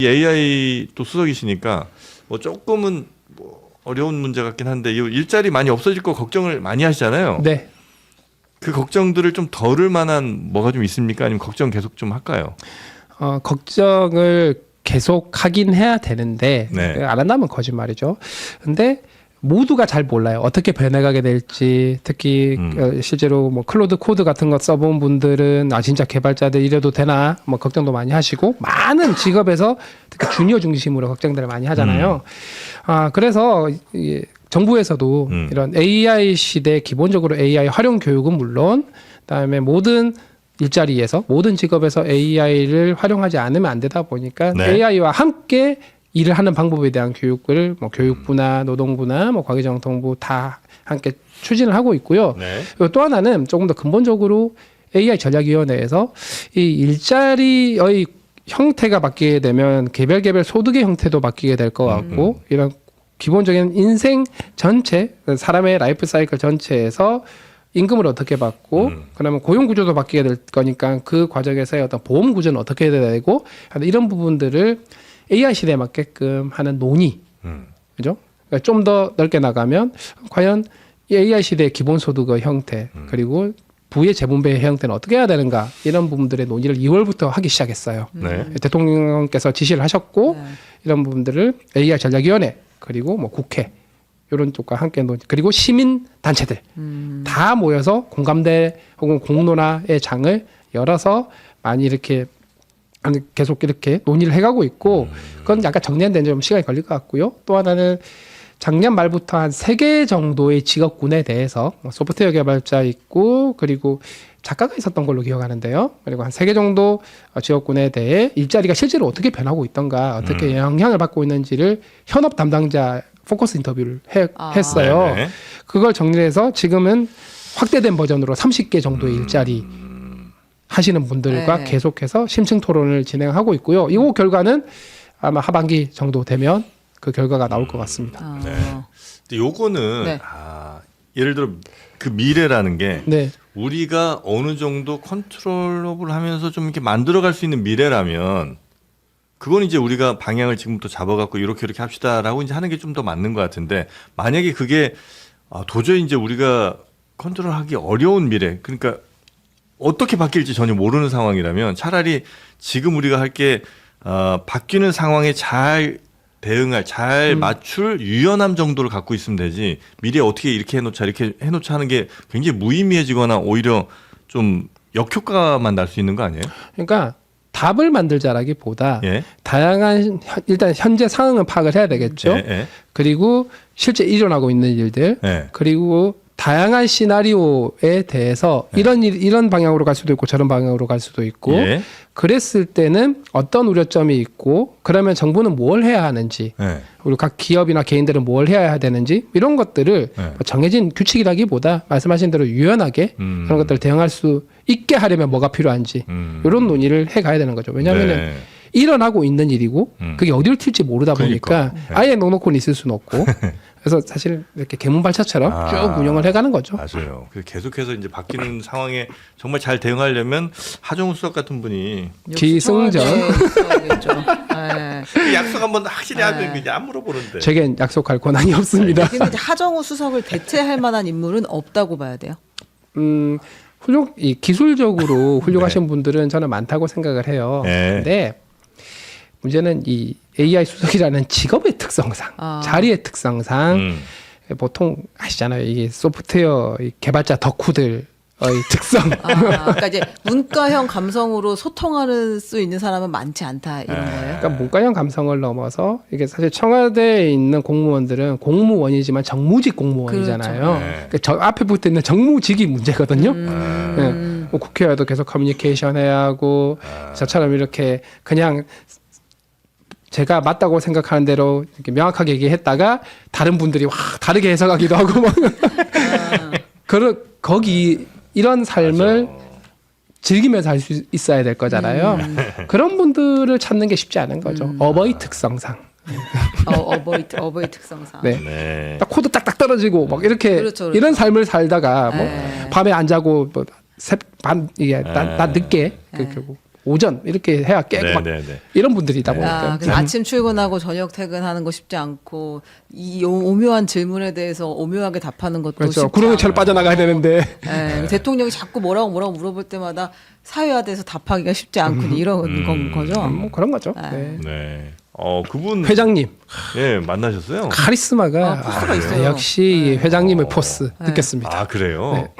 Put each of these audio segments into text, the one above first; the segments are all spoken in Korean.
AI 또 수석이시니까 뭐 조금은 뭐 어려운 문제 같긴 한데 이 일자리 많이 없어질 거 걱정을 많이 하시잖아요. 네. 그 걱정들을 좀 덜을 만한 뭐가 좀 있습니까? 아니면 걱정 계속 좀 할까요? 걱정을 계속 하긴 해야 되는데 네. 안 한다면 거짓말이죠. 근데 모두가 잘 몰라요. 어떻게 변해가게 될지. 특히 실제로 뭐 클로드 코드 같은 거 써본 분들은 진짜 개발자들 이래도 되나 뭐 걱정도 많이 하시고 많은 직업에서 특히 주니어 중심으로 걱정들을 많이 하잖아요. 그래서 정부에서도 이런 AI 시대 기본적으로 AI 활용 교육은 물론 그다음에 모든 일자리에서 모든 직업에서 AI를 활용하지 않으면 안 되다 보니까 네. AI와 함께 일을 하는 방법에 대한 교육을 뭐 교육부나 노동부나 뭐 과기정통부 다 함께 추진을 하고 있고요. 네. 그리고 또 하나는 조금 더 근본적으로 AI 전략위원회에서 이 일자리의 형태가 바뀌게 되면 개별 소득의 형태도 바뀌게 될 것 같고 이런 기본적인 인생 전체 사람의 라이프 사이클 전체에서 임금을 어떻게 받고 그러면 고용 구조도 바뀌게 될 거니까 그 과정에서의 어떤 보험 구조는 어떻게 해야 되고 이런 부분들을 AI 시대에 맞게끔 하는 논의, 그죠? 그러니까 좀 더 넓게 나가면 과연 이 AI 시대의 기본소득의 형태 그리고 부의 재분배의 형태는 어떻게 해야 되는가 이런 부분들의 논의를 2월부터 하기 시작했어요. 네. 대통령께서 지시를 하셨고 이런 부분들을 AI 전략위원회 그리고 뭐 국회 이런 쪽과 함께 논의 그리고 시민 단체들 다 모여서 공감대 혹은 공론화의 장을 열어서 많이 이렇게 계속 이렇게 논의를 해가고 있고 그건 약간 정리하는 데는 좀 시간이 걸릴 것 같고요. 또 하나는 작년 말부터 한 3개 정도의 직업군에 대해서 소프트웨어 개발자 있고 그리고 작가가 있었던 걸로 기억하는데요. 그리고 한 3개 정도 직업군에 대해 일자리가 실제로 어떻게 변하고 있던가 어떻게 영향을 받고 있는지를 현업 담당자 포커스 인터뷰를 했어요. 네네. 그걸 정리해서 지금은 확대된 버전으로 30개 정도의 일자리 하시는 분들과 네. 계속해서 심층 토론을 진행하고 있고요. 이 결과는 아마 하반기 정도 되면 그 결과가 나올 것 같습니다. 네. 근데 요거는 네. 예를 들어 그 미래라는 게 네. 우리가 어느 정도 컨트롤업을 하면서 좀 이렇게 만들어갈 수 있는 미래라면 그건 이제 우리가 방향을 지금부터 잡아갖고 이렇게 합시다라고 이제 하는 게 좀 더 맞는 것 같은데 만약에 그게 도저히 이제 우리가 컨트롤하기 어려운 미래 그러니까 어떻게 바뀔지 전혀 모르는 상황이라면 차라리 지금 우리가 할 게 바뀌는 상황에 잘 대응할, 잘 맞출 유연함 정도를 갖고 있으면 되지 미래에 어떻게 이렇게 해놓자 하는 게 굉장히 무의미해지거나 오히려 좀 역효과만 날 수 있는 거 아니에요? 그러니까 답을 만들자라기보다 예. 다양한 일단 현재 상황을 파악을 해야 되겠죠. 예. 그리고 실제 일어나고 있는 일들 예. 그리고 다양한 시나리오에 대해서 이런 방향으로 갈 수도 있고 저런 방향으로 갈 수도 있고 예. 그랬을 때는 어떤 우려점이 있고 그러면 정부는 뭘 해야 하는지 예. 그리고 각 기업이나 개인들은 뭘 해야 되는지 이런 것들을 네. 정해진 규칙이라기보다 말씀하신 대로 유연하게 그런 것들을 대응할 수 있게 하려면 뭐가 필요한지 이런 논의를 해가야 되는 거죠. 왜냐하면 네. 일어나고 있는 일이고 그게 어디로 튈지 모르다 보니까 그러니까. 아예 놓고는 있을 수는 없고 그래서 사실 이렇게 개문발차처럼 쭉 운영을 해가는 거죠. 맞아요. 계속해서 이제 바뀌는 상황에 정말 잘 대응하려면 하정우 수석 같은 분이 기승전. 네. 그 약속 한번 확실히 하면 그냥 안 물어보는데. 제겐 약속할 권한이 없습니다. 근데 이제 하정우 수석을 대체할 만한 인물은 없다고 봐야 돼요. 기술적으로 훌륭하신 분들은 저는 많다고 생각을 해요. 네. 근데 문제는 이 AI 수석이라는 직업의 특성상, 자리의 특성상 보통 아시잖아요. 이게 소프트웨어 개발자 덕후들의 특성. 그러니까 이제 문과형 감성으로 소통할 수 있는 사람은 많지 않다 이런 거예요. 그러니까 문과형 감성을 넘어서 이게 사실 청와대에 있는 공무원들은 공무원이지만 정무직 공무원이잖아요. 그렇죠. 그러니까 저 앞에 붙어 있는 정무직이 문제거든요. 네. 뭐 국회와도 계속 커뮤니케이션 해야 하고 저처럼 이렇게 그냥 제가 맞다고 생각하는 대로 이렇게 명확하게 얘기했다가 다른 분들이 다르게 해석하기도 하고 막 거기 이런 삶을 맞아. 즐기면서 할 수 있어야 될 거잖아요. 그런 분들을 찾는 게 쉽지 않은 거죠. 어버이 특성상. 어버이 특성상. 네. 네. 딱 코드 딱딱 떨어지고 막 이렇게 그렇죠. 이런 삶을 살다가 뭐 네. 밤에 안 자고 뭐 밤 이게 낮 늦게 오전 이렇게 해야 깨고 막 네네네. 이런 분들이다 보니까. 그래서 아침 출근하고 저녁 퇴근하는 거 쉽지 않고 이 오묘한 질문에 대해서 오묘하게 답하는 것도 그렇죠. 쉽지 구렁이처럼 빠져나가야 되는데. 네, 대통령이 자꾸 뭐라고 물어볼 때마다 사회화돼서 답하기가 쉽지 않고 이런 건 거죠. 뭐 그런 거죠. 네. 네. 네. 그분 회장님 예 만나셨어요? 카리스마가 포스가 있어요. 역시 회장님의 포스 느꼈습니다. 아 그래요? 네.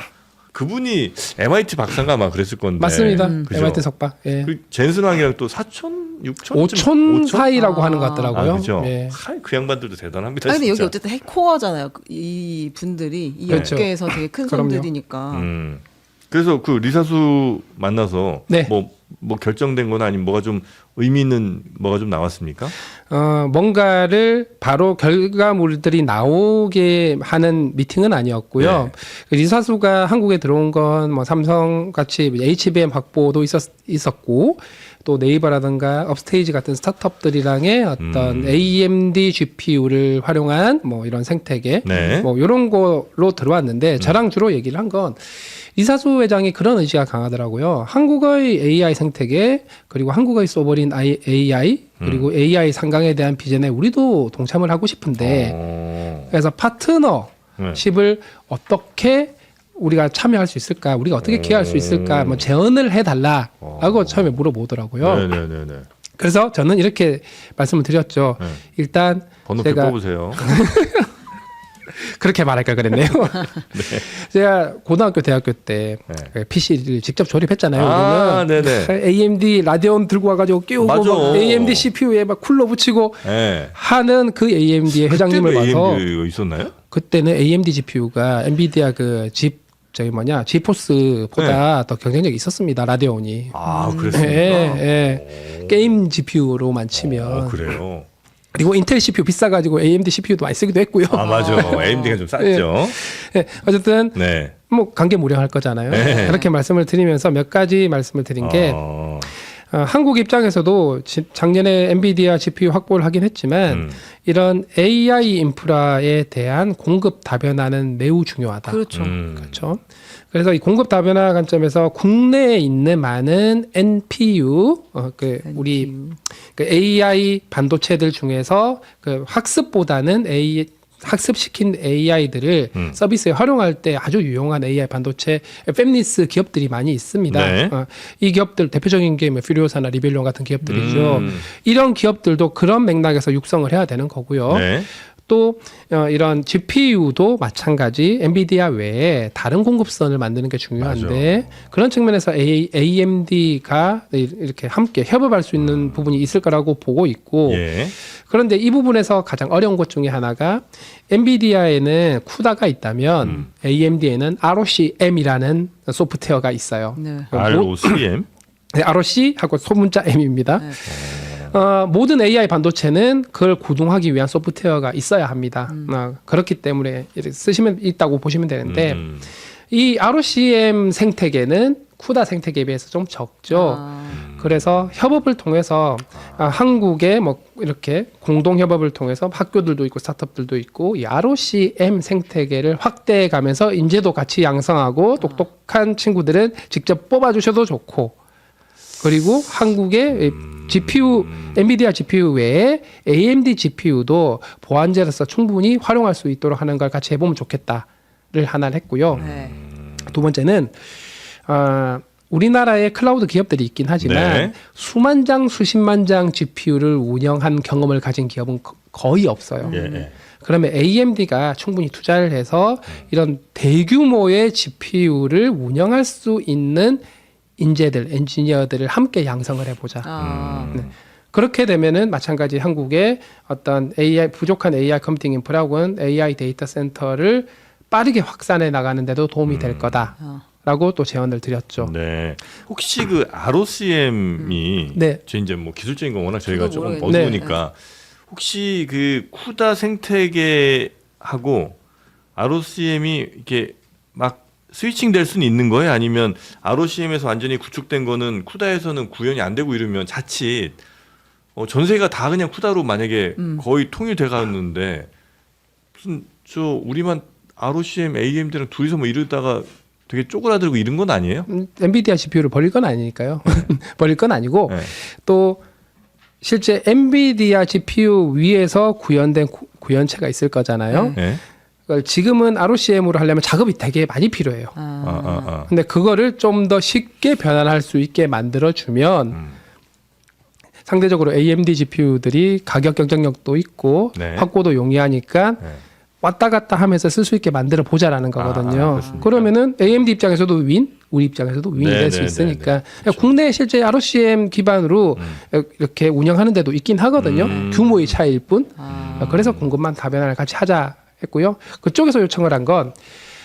그분이 MIT 박사인가 아마 그랬을 건데. 맞습니다. 그죠? MIT 석박. 예. 그 젠슨왕이랑 또 4천, 6천, 5촌 사이라고 하는 것 아, 같더라고요. 그죠? 예. 그 양반들도 대단합니다. 아니 근데 여기 진짜. 어쨌든 해코어잖아요. 이 분들이 이 그렇죠. 업계에서 되게 큰 그럼요. 손들이니까. 그래서 그 리사수 만나서 네. 뭐 결정된 거나 아니면 뭐가 좀 의미 있는 뭐가 좀 나왔습니까? 뭔가를 바로 결과물들이 나오게 하는 미팅은 아니었고요. 네. 그 리사수가 한국에 들어온 건 뭐 삼성 같이 HBM 확보도 있었고 또 네이버라든가 업스테이지 같은 스타트업들이랑의 어떤 AMD GPU를 활용한 뭐 이런 생태계 네. 뭐 이런 거로 들어왔는데 저랑 주로 얘기를 한 건 이사수 회장이 그런 의지가 강하더라고요. 한국의 AI 생태계 그리고 한국의 소버린 AI 그리고 AI 상강에 대한 비전에 우리도 동참을 하고 싶은데 그래서 파트너십을 어떻게 우리가 참여할 수 있을까? 우리가 어떻게 기여할 수 있을까? 뭐 제언을 해달라라고 처음에 물어보더라고요. 네네네. 그래서 저는 이렇게 말씀을 드렸죠. 네. 일단 번호표 제가 뽑으세요. 그렇게 말할 걸 그랬네요. 제가 고등학교, 대학교 때 PC를 직접 조립했잖아요. 아, 우리는 네네. AMD 라데온 들고 와가지고 끼우고 맞아. 막 AMD CPU에 막 쿨러 붙이고 네. 하는 그 AMD의 회장님을 그때도 봐서 AMD 있었나요? 그때는 AMD GPU가 엔비디아 지포스보다 더 경쟁력이 있었습니다. 라데온이. 아, 그랬습니까? 게임 GPU로만 치면. 그래요. 그리고 인텔 CPU 비싸가지고 AMD CPU도 많이 쓰기도 했고요. 아, 맞아. AMD가 좀 쌌죠. 어쨌든 네. 뭐 관계무량할 거잖아요. 네. 그렇게 말씀을 드리면서 몇 가지 말씀을 드린 게 한국 입장에서도 작년에 엔비디아 GPU 확보를 하긴 했지만 이런 AI 인프라에 대한 공급 다변화는 매우 중요하다. 그렇죠. 그렇죠. 그래서 이 공급 다변화 관점에서 국내에 있는 많은 NPU, 우리 그 AI 반도체들 중에서 그 학습보다는 학습시킨 AI들을 서비스에 활용할 때 아주 유용한 AI 반도체 팹리스 기업들이 많이 있습니다. 네. 이 기업들 대표적인 게 뭐 퓨리오사나 리벨리온 같은 기업들이죠. 이런 기업들도 그런 맥락에서 육성을 해야 되는 거고요. 네. 또 이런 GPU도 마찬가지 엔비디아 외에 다른 공급선을 만드는 게 중요한데 그런 측면에서 AMD가 이렇게 함께 협업할 수 있는 부분이 있을 거라고 보고 있고 예. 그런데 이 부분에서 가장 어려운 것 중에 하나가 엔비디아에는 쿠다가 있다면 AMD에는 ROCm이라는 소프트웨어가 있어요. 네. ROCm? 네, ROC하고 소문자 M입니다. 네. 모든 AI 반도체는 그걸 구동하기 위한 소프트웨어가 있어야 합니다. 그렇기 때문에 이렇게 쓰시면 있다고 보시면 되는데 이 ROCm 생태계는 쿠다 생태계에 비해서 좀 적죠. 그래서 협업을 통해서 한국의 뭐 이렇게 공동 협업을 통해서 학교들도 있고 스타트업들도 있고 이 ROCm 생태계를 확대해 가면서 인재도 같이 양성하고 똑똑한 친구들은 직접 뽑아주셔도 좋고 그리고 한국의 GPU, 엔비디아 GPU 외에 AMD GPU도 보안제로서 충분히 활용할 수 있도록 하는 걸 같이 해보면 좋겠다를 하나를 했고요. 네. 두 번째는 우리나라에 클라우드 기업들이 있긴 하지만 네. 수만 장, 수십만 장 GPU를 운영한 경험을 가진 기업은 거의 없어요. 예. 그러면 AMD가 충분히 투자를 해서 이런 대규모의 GPU를 운영할 수 있는 인재들, 엔지니어들을 함께 양성을 해보자. 네. 그렇게 되면은 마찬가지 한국의 어떤 부족한 AI 컴퓨팅 인프라고는 AI 데이터 센터를 빠르게 확산해 나가는데도 도움이 될 거다라고 또 제언을 드렸죠. 네. 혹시 그 ROCm이 네. 저 이제 뭐 기술적인 거 워낙 저희가 저도 조금 모르겠는데. 어두우니까 혹시 그 쿠다 생태계하고 ROCm이 이렇게 막 스위칭 될 수는 있는 거예요? 아니면 ROCm에서 완전히 구축된 거는 쿠다에서는 구현이 안 되고 이러면 자칫 전세가 다 그냥 쿠다로 만약에 거의 통일돼 가는데 무슨 우리만 ROCm, AMD랑 둘이서 뭐 이러다가 되게 쪼그라들고 이런 건 아니에요? 엔비디아 GPU를 버릴 건 아니니까요. 버릴 건 아니고 네. 또 실제 엔비디아 GPU 위에서 구현된 구현체가 있을 거잖아요. 네. 그걸 지금은 ROCM으로 하려면 작업이 되게 많이 필요해요. 아. 근데 그거를 좀 더 쉽게 변환할 수 있게 만들어주면 상대적으로 AMD GPU들이 가격 경쟁력도 있고 네. 확보도 용이하니까 네. 왔다 갔다 하면서 쓸 수 있게 만들어 보자라는 거거든요. 그렇습니까? 그러면은 AMD 입장에서도 윈, 우리 입장에서도 윈이 네, 될 수 네, 있으니까 네, 네. 그렇죠. 국내에 실제 ROCM 기반으로 이렇게 운영하는 데도 있긴 하거든요. 규모의 차이일 뿐. 그래서 공급만 다변화를 같이 하자 했고요. 그쪽에서 요청을 한 건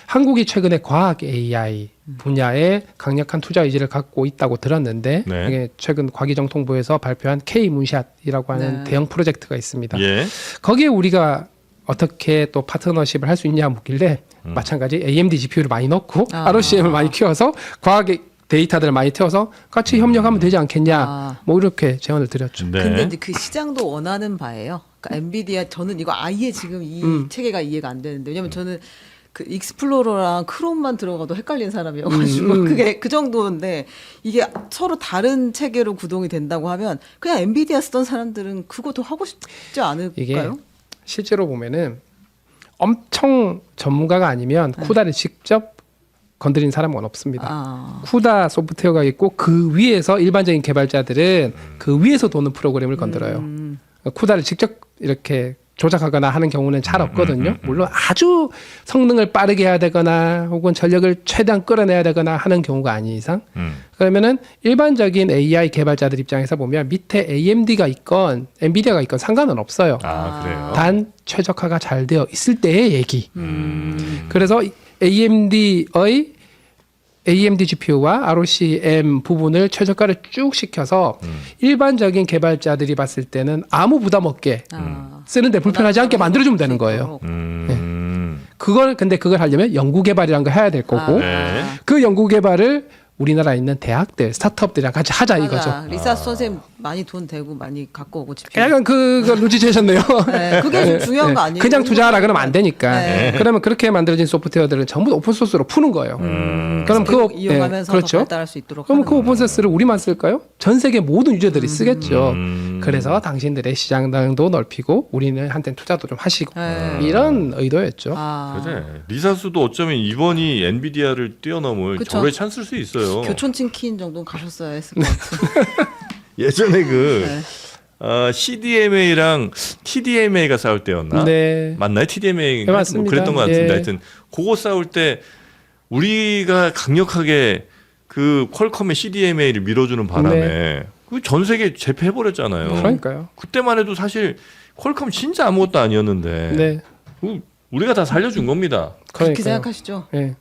한국이 최근에 과학 AI 분야에 강력한 투자 의지를 갖고 있다고 들었는데 네. 이게 최근 과기정통부에서 발표한 K-문샷이라고 하는 네. 대형 프로젝트가 있습니다. 예. 거기에 우리가 어떻게 또 파트너십을 할 수 있냐 묻길래 마찬가지 AMD GPU를 많이 넣고 ROCM을 많이 키워서 과학의 데이터들을 많이 태워서 같이 협력하면 되지 않겠냐 뭐 이렇게 제안을 드렸죠. 네. 근데 이제 그 시장도 원하는 바예요. 그러니까 엔비디아 저는 이거 아예 지금 이 체계가 이해가 안 되는데 왜냐면 저는 그 익스플로러랑 크롬만 들어가도 헷갈리는 사람이어가지고 그게 그 정도인데 이게 서로 다른 체계로 구동이 된다고 하면 그냥 엔비디아 쓰던 사람들은 그거 더 하고 싶지 않을까요? 이게 실제로 보면은 엄청 전문가가 아니면 쿠다를 직접 건드린 사람은 없습니다. 쿠다 소프트웨어가 있고 그 위에서 일반적인 개발자들은 그 위에서 도는 프로그램을 건드려요. 쿠다를 직접 이렇게 조작하거나 하는 경우는 잘 없거든요. 물론 아주 성능을 빠르게 해야 되거나 혹은 전력을 최대한 끌어내야 되거나 하는 경우가 아닌 이상 그러면은 일반적인 AI 개발자들 입장에서 보면 밑에 AMD가 있건 엔비디아가 있건 상관은 없어요. 아, 그래요. 단 최적화가 잘 되어 있을 때의 얘기. 그래서 AMD GPU와 ROCm 부분을 최저가를 쭉 시켜서 일반적인 개발자들이 봤을 때는 아무 부담 없게 쓰는데 불편하지 않게 만들어주면 되는 거예요. 근데 그걸 하려면 연구 개발이라는 걸 해야 될 거고 네. 그 연구 개발을 우리나라에 있는 대학들, 스타트업들이랑 같이 하자 이거죠. 리사 선생님 많이 돈 대고 많이 갖고 오고 집중. 약간 그거 눈치채셨네요. 네, 그게 좀 중요한 거 아니에요? 그냥 투자하라 그러면 안 되니까. 네. 그러면 그렇게 만들어진 소프트웨어들은 전부 오픈 소스로 푸는 거예요. 그럼 계속 그거 이용하면서 더 그렇죠. 발달할 수 있도록. 그럼 하는 그 오픈 거예요. 소스를 우리만 쓸까요? 전 세계 모든 유저들이 쓰겠죠. 그래서 당신들의 시장도 넓히고 우리는 한텐 투자도 좀 하시고 네. 이런 의도였죠. 그래. 리사수도 어쩌면 이번이 엔비디아를 뛰어넘을 그쵸. 절호의 찬스일 수 있어요. 교촌 치킨 정도는 가셨어야 했을 것 같아요. 예전에 그 네. CDMA랑 TDMA가 싸울 때였나? 네. 맞나요? TDMA 네, 맞습니다. 그랬던 것 같은데 예. 하여튼 그거 싸울 때 우리가 강력하게 그 퀄컴의 CDMA를 밀어주는 바람에 그 전 세계 제패해버렸잖아요. 그러니까요. 그때만 해도 사실 퀄컴 진짜 아무것도 아니었는데 네. 우리가 다 살려준 겁니다. 그렇게 그러니까요. 생각하시죠? 네.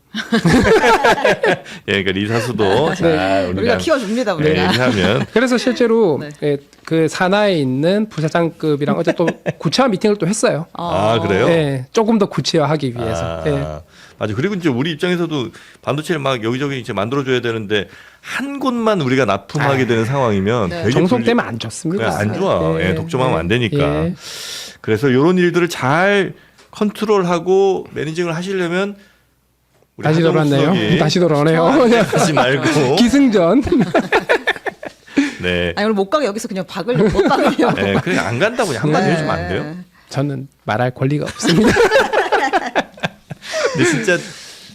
예, 그러니까 리사수도 잘 우리가 키워줍니다. 예, 우리가. 얘기하면 그래서 실제로 네. 그 산하에 있는 부사장급이랑 어제 또 구체화 미팅을 또 했어요. 아, 그래요? 네, 조금 더 구체화하기 위해서. 네. 맞아. 그리고 이제 우리 입장에서도 반도체를 막 여기저기 이제 만들어줘야 되는데 한 곳만 우리가 납품하게 되는 상황이면 네. 되게 정속되면 안 좋습니다. 그냥 안 좋아. 네. 예, 독점하면 안 되니까. 예. 그래서 이런 일들을 잘 컨트롤하고 매니징을 하시려면 우리 다시 하정우 돌아왔네요. 수석이 다시 돌아오네요. 하지 말고 기승전. 네. 아니 오늘 못 가게 여기서 그냥 박으려고 못 박으려고. 네, 그냥 안 간다고 그냥 한마디 네. 해주면 안 돼요? 저는 말할 권리가 없습니다. 근데 진짜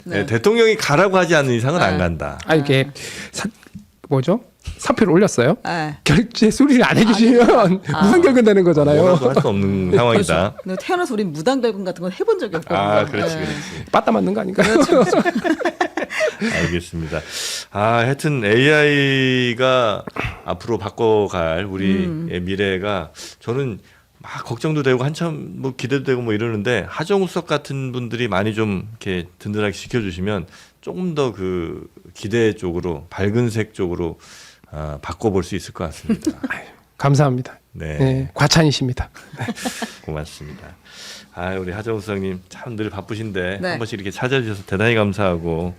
네. 대통령이 가라고 하지 않는 이상은 안 간다. 아 이게 뭐죠? 사표를 올렸어요. 네. 결제 수리를 안 해주시면 무상 결근되는 거잖아요. 뭐라도 할 수 없는 상황이다. 근데 태어나서 우린 무단 결근 같은 건 해본 적이 없거든요. 아, 그렇지, 네. 그렇지. 빠따 맞는 거 아닌가요? 알겠습니다. 하여튼 AI가 앞으로 바꿔갈 우리의 미래가 저는 막 걱정도 되고 한참 뭐 기대도 되고 뭐 이러는데 하정우 수석 같은 분들이 많이 좀 이렇게 든든하게 지켜주시면 조금 더 그 기대 쪽으로 밝은 색 쪽으로 바꿔볼 수 있을 것 같습니다. 감사합니다. 네, 네, 과찬이십니다. 고맙습니다. 우리 하정우 수석님 참 늘 바쁘신데 네. 한 번씩 이렇게 찾아주셔서 대단히 감사하고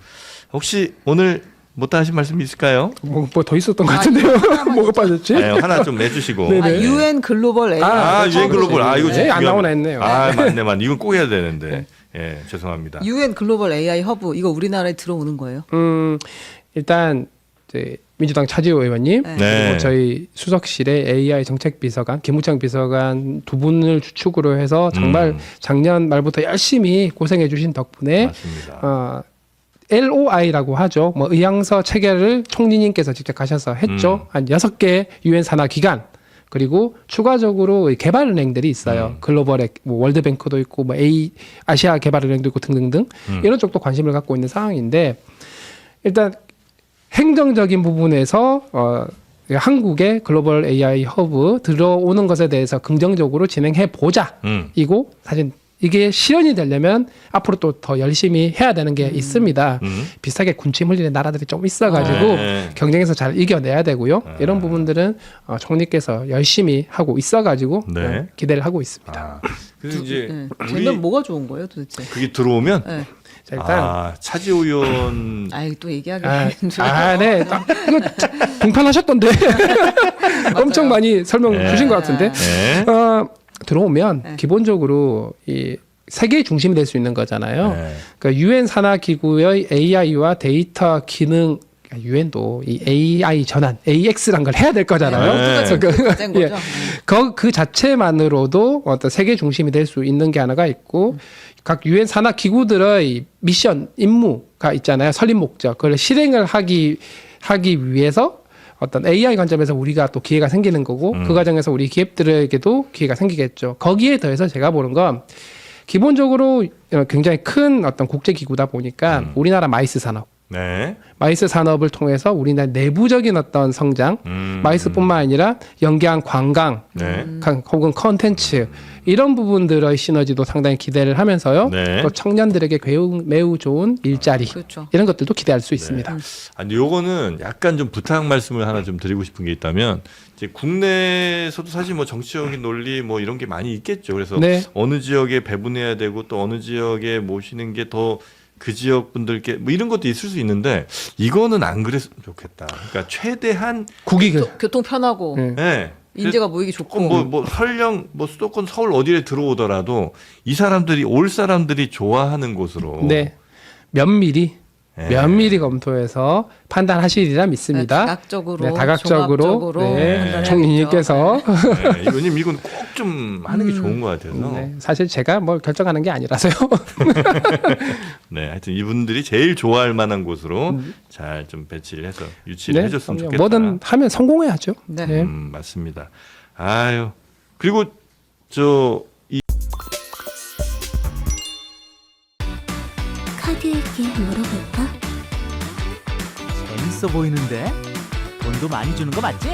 혹시 오늘 못다 하신 말씀 있을까요? 뭐 더 있었던 것 같은데요. 뭐가 빠졌지? 네, 하나 좀 내주시고. 네네. UN 글로벌 AI. 유엔 글로벌. 이거 네, 진짜 안 중요합니다. 나오나 했네요. 맞네. 이건 꼭 해야 되는데. 예, 죄송합니다. UN 글로벌 AI 허브 이거 우리나라에 들어오는 거예요? 일단 이제 민주당 차지호 의원님 네. 네. 그리고 저희 수석실의 AI 정책 비서관 김우창 비서관 두 분을 주축으로 해서 정말 작년 말부터 열심히 고생해 주신 덕분에 맞습니다. LOI라고 하죠. 뭐 의향서 체결을 총리님께서 직접 가셔서 했죠. 한 6개 유엔 산하 기관 그리고 추가적으로 개발은행들이 있어요. 글로벌 뭐 월드뱅크도 있고 뭐 아시아 개발은행도 있고 등등등 이런 쪽도 관심을 갖고 있는 상황인데 일단 행정적인 부분에서 한국의 글로벌 AI 허브 들어오는 것에 대해서 긍정적으로 진행해 보자. 이고 사실 이게 실현이 되려면 앞으로 또 더 열심히 해야 되는 게 있습니다. 비슷하게 군침 흘리는 나라들이 좀 있어가지고 네. 경쟁에서 잘 이겨내야 되고요. 이런 부분들은 총리께서 열심히 하고 있어가지고 네. 기대를 하고 있습니다. 아, 그래서 이제 네. 우리 되면 뭐가 좋은 거예요, 도대체? 그게 들어오면 네. 자, 일단 차지호 의원 또 얘기하기 네. 이거 등판하셨던데 엄청 많이 설명 네. 주신 것 같은데 네. 들어오면 네. 기본적으로 이 세계의 중심이 될 수 있는 거잖아요. 네. 그러니까 유엔 산하 기구의 AI와 데이터 기능 유엔도 이 AI 전환, AX란 걸 해야 될 거잖아요. 네. 그래서 된 거죠. 그 자체만으로도 어떤 세계 중심이 될 수 있는 게 하나가 있고 각 유엔 산하 기구들의 미션 임무가 있잖아요. 설립 목적 그걸 실행을 하기 위해서 어떤 AI 관점에서 우리가 또 기회가 생기는 거고 그 과정에서 우리 기업들에게도 기회가 생기겠죠. 거기에 더해서 제가 보는 건 기본적으로 굉장히 큰 어떤 국제 기구다 보니까 우리나라 마이스 산업 네. 마이스 산업을 통해서 우리나라 내부적인 어떤 성장, 마이스뿐만 아니라 연계한 관광, 네. 혹은 컨텐츠 이런 부분들의 시너지도 상당히 기대를 하면서요. 네. 또 청년들에게 매우 좋은 일자리 그렇죠. 이런 것들도 기대할 수 있습니다. 아니 요거는 약간 좀 부탁 말씀을 하나 좀 드리고 싶은 게 있다면 이제 국내에서도 사실 뭐 정치적인 논리 뭐 이런 게 많이 있겠죠. 그래서 네. 어느 지역에 배분해야 되고 또 어느 지역에 모시는 게 더 그 지역 분들께 뭐 이런 것도 있을 수 있는데 이거는 안 그랬으면 좋겠다. 그러니까 최대한 국익을 교통 편하고 네. 네. 인재가 모이기 좋고 뭐 설령 뭐 수도권 서울 어디에 들어오더라도 이 사람들이 올 사람들이 좋아하는 곳으로 네. 면밀히 네. 면밀히 검토해서 판단하시리라 믿습니다. 다각적으로, 네, 다각적으로 종합적으로 네, 판단해야겠죠. 총리님께서 네, 왜냐면 이건 꼭 좀 하는 게 좋은 것 같아서 네, 사실 제가 뭘 결정하는 게 아니라서요. 네, 하여튼 이분들이 제일 좋아할 만한 곳으로 잘 좀 배치를 해서 유치를 해줬으면 그럼요. 좋겠다. 뭐든 하면 성공해야죠. 네. 네. 맞습니다. 아유, 그리고 저 카드에게 물어볼까? 재밌어 보이는데? 돈도 많이 주는 거 맞지?